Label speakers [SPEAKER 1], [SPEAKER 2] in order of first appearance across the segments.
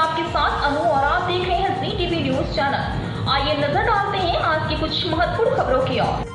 [SPEAKER 1] आपके साथ अनु और आप देख रहे हैं जी टीवी न्यूज चैनल। आइए नजर डालते हैं आज की कुछ महत्वपूर्ण खबरों की ओर।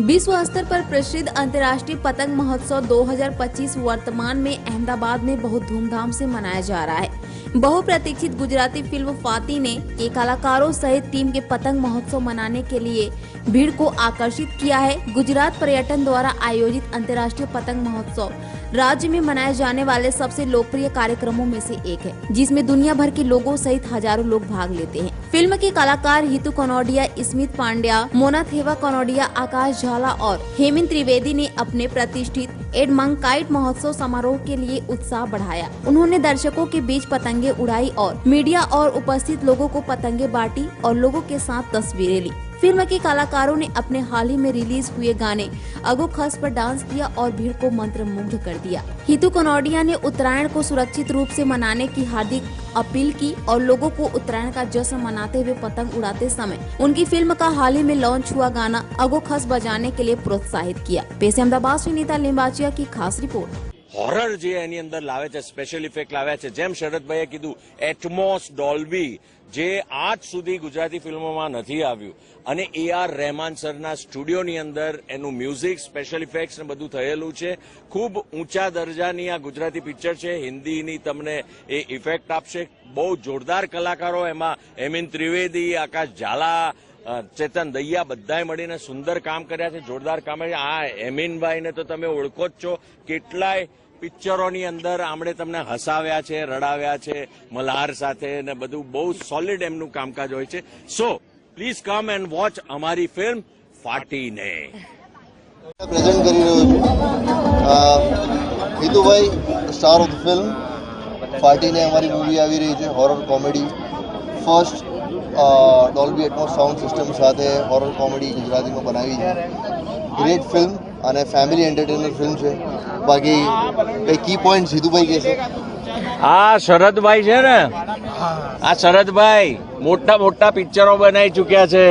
[SPEAKER 2] विश्व स्तर पर प्रसिद्ध अंतर्राष्ट्रीय पतंग महोत्सव 2025 वर्तमान में अहमदाबाद में बहुत धूमधाम से मनाया जा रहा है। बहुप्रतीक्षित गुजराती फिल्म फाती ने के कलाकारों सहित टीम के पतंग महोत्सव मनाने के लिए भीड़ को आकर्षित किया है। गुजरात पर्यटन द्वारा आयोजित अंतर्राष्ट्रीय पतंग महोत्सव राज्य में मनाए जाने वाले सबसे लोकप्रिय कार्यक्रमों में से एक है, जिसमें दुनिया भर के लोगों सहित हजारों लोग भाग लेते हैं। फिल्म के कलाकार हितू कनौडिया, स्मित पांड्या, मोना थेवा कनौडिया, आकाश झाला और हेमंत त्रिवेदी ने अपने प्रतिष्ठित एडमंग काइट महोत्सव समारोह के लिए उत्साह बढ़ाया। उन्होंने दर्शकों के बीच पतंगे उड़ाई और मीडिया और उपस्थित लोगों को पतंगे बांटी और लोगों के साथ तस्वीरें ली। फिल्म के कलाकारों ने अपने हाल ही में रिलीज हुए गाने अगो खस पर डांस किया और भीड़ को मंत्रमुग्ध कर दिया। हितू कनौडिया ने उत्तरायण को सुरक्षित रूप से मनाने की हार्दिक अपील की और लोगों को उत्तरायण का जश्न मनाते हुए पतंग उड़ाते समय उनकी फिल्म का हाल ही में लॉन्च हुआ गाना अगो खस बजाने के लिए प्रोत्साहित किया। पेश अहमदाबाद से नीता लिंबाचिया की खास रिपोर्ट।
[SPEAKER 3] હોરર જે એની અંદર લાવે છે, સ્પેશિયલ ઇફેક્ટ લાવ્યા છે, જેમ શરદભાઈએ કીધું એટમોસ ડોલ્બી જે આજ સુધી ગુજરાતી ફિલ્મોમાં નથી આવ્યું અને AR રહેમાન સરના સ્ટુડિયોની અંદર એનું મ્યુઝિક, સ્પેશિયલ ઇફેક્ટ્સ ને બધું થયેલું છે। ખૂબ ઊંચા દરજાની આ ગુજરાતી પિક્ચર છે, હિન્દીની તમને એ ઇફેક્ટ આપશે। બહુ જોરદાર કલાકારો એમાં હેમંત ત્રિવેદી, આકાશ ઝાલા, ચેતન દૈયા બધાએ મળીને સુંદર કામ કર્યા છે, જોરદાર કામ કર્યા। આ હેમિનભાઈને તો તમે ઓળખો જ છો, કેટલાય પિક્ચરોની અંદર આમણે તમને હસાવ્યા છે, રડાવ્યા છે, મલ્હાર સાથે ને બધું બહુ સોલિડ એમનું કામકાજ હોય છે। So please come and watch અમારી ફિલ્મ ફાટીને।
[SPEAKER 4] પ્રેઝન્ટ કરી રહ્યો છું Hitubhai, star of the film ફાટીને અમારી મૂવી આવી રહી છે, horror comedy. First Dolby Atmos sound system સાથે હોરર કોમેડી ગુજરાતીમાં બનાવી છે। ગ્રેટ ફિલ્મ અને ફેમિલી એન્ટરટેનર ફિલ્મ છે। બાકી કઈ કી પોઈન્ટ હિતુભાઈ કહેશે?
[SPEAKER 3] આ શરદભાઈ છે ને, આ શરદભાઈ મોટા મોટા પિક્ચરો બનાવી ચૂક્યા છે।